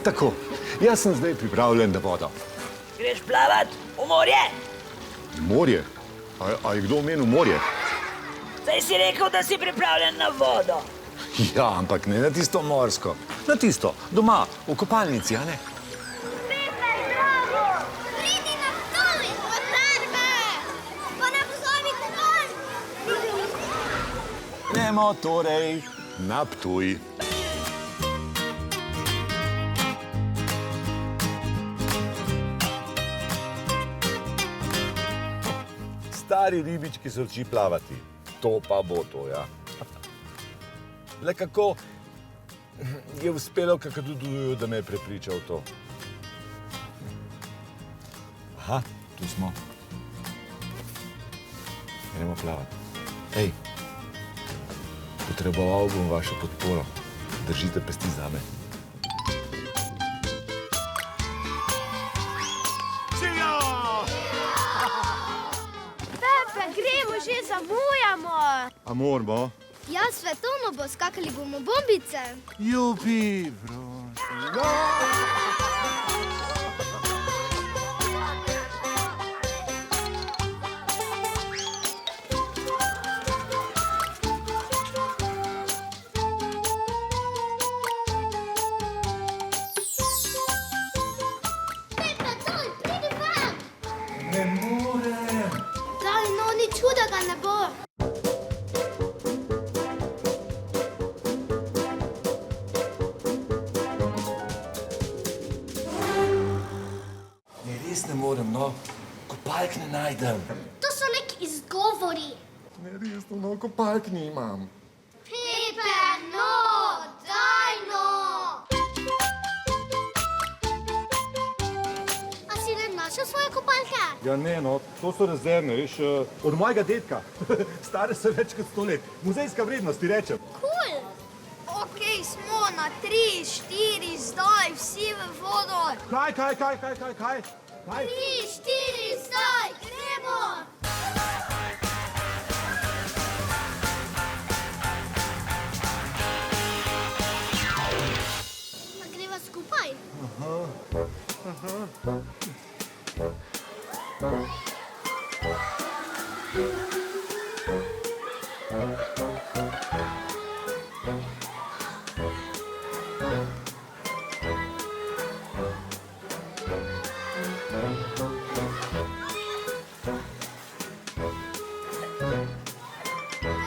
Tako, jaz sem zdaj pripravljen na vodo. Greš plavat v morje? Morje? A je kdo omenil morje? Zdaj si rekel, da si pripravljen na vodo. Ja, ampak ne na tisto morsko. Na tisto, doma, v kopalnici, a ne? Peter, bravo! Pridi na Ptuj, potrbe! Pa ne pozabi kupon! Gremo torej na Ptuj. Stari ribički se uči plavati. To pa bo to, ja. Le kako je uspelo Kakaduduju, da me je prepričal to? Aha, tu smo. Gremo plavati. Ej, potreboval bom vašo podporo. Držite pesti zame. Pepe, gremo, že zamujamo! A moramo? Ja, svetovno bo, skakali bomo bombice. Jupi, vroči. Pepe, doj, pridi vam! Ne morem. Daj, no, ni čuda, da ne bo. Ne, res ne morem, no. Kopalk ne najdem. To so neki izgovori. Ne, resno, no, kopalk nimam. Pepe, no, daj no! A si ne našel svoje kopalke? Ja, ne, no, to so rezervne, veš, od mojega dedka. Stare so več kot 100 let. Muzejska vrednost, ti rečem. Cool. Ok, smo na 3, 4, zdaj, vsi v vodo. Kaj? 3, 4, zdaj, gremo! A greva skupaj?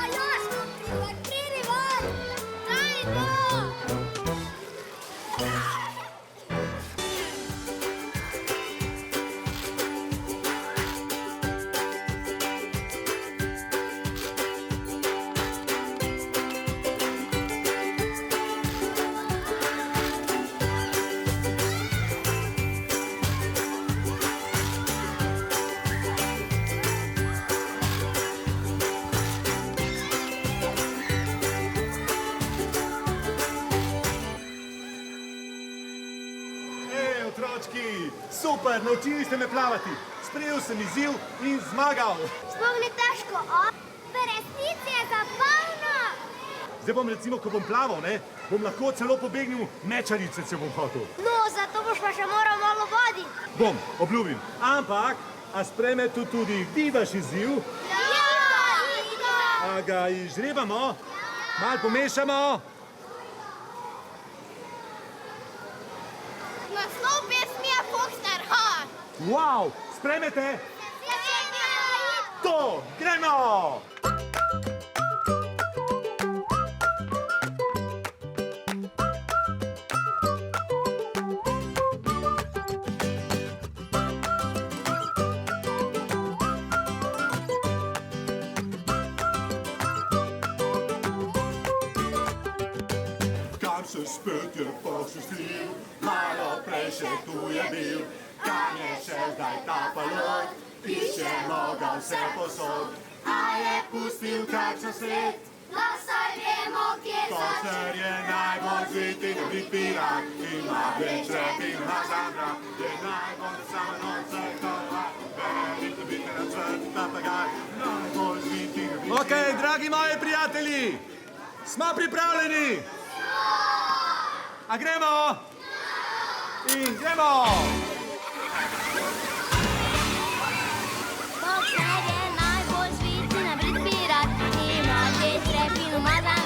A jaz, pridi van! Daj no! Ej, otročki, super, naučili ste me plavati. Sprejel sem izziv in zmagal. Sploh ni težko, a? V resnici je zabavno! Zdaj bom recimo, ko bom plaval, ne, bom lahko celo pobegnil mečarice, če bom hotel. No, zato boš pa še moral malo voditi. Bom, obljubim. Ampak, a sprejmete tudi vi vaš izziv? Ja, Igo! A ga izžrebamo? Malo pomešamo? Naslov pesmi je Foxter Hart. Wow, sprejmete? To, gremo! Kam se spet je posestil, malo prej še tu je bil. Kam je še zdaj tapalo, iščemo ga vse posod. A je pustil kakšen svet, Da saj vemo, kje Foster je najbolj zvit in ljubit pirat. Ima več rep in ima žanra, je najbolj samo noč sektora. Velite biti na cvrt, papagaj, najbolj zvit in ljubit pirat. Ok, dragi moji prijatelji, smo pripravljeni? A gremo? In gremo! Boxer je najbolj zvit in na brit pirat. Ima že trep in umazan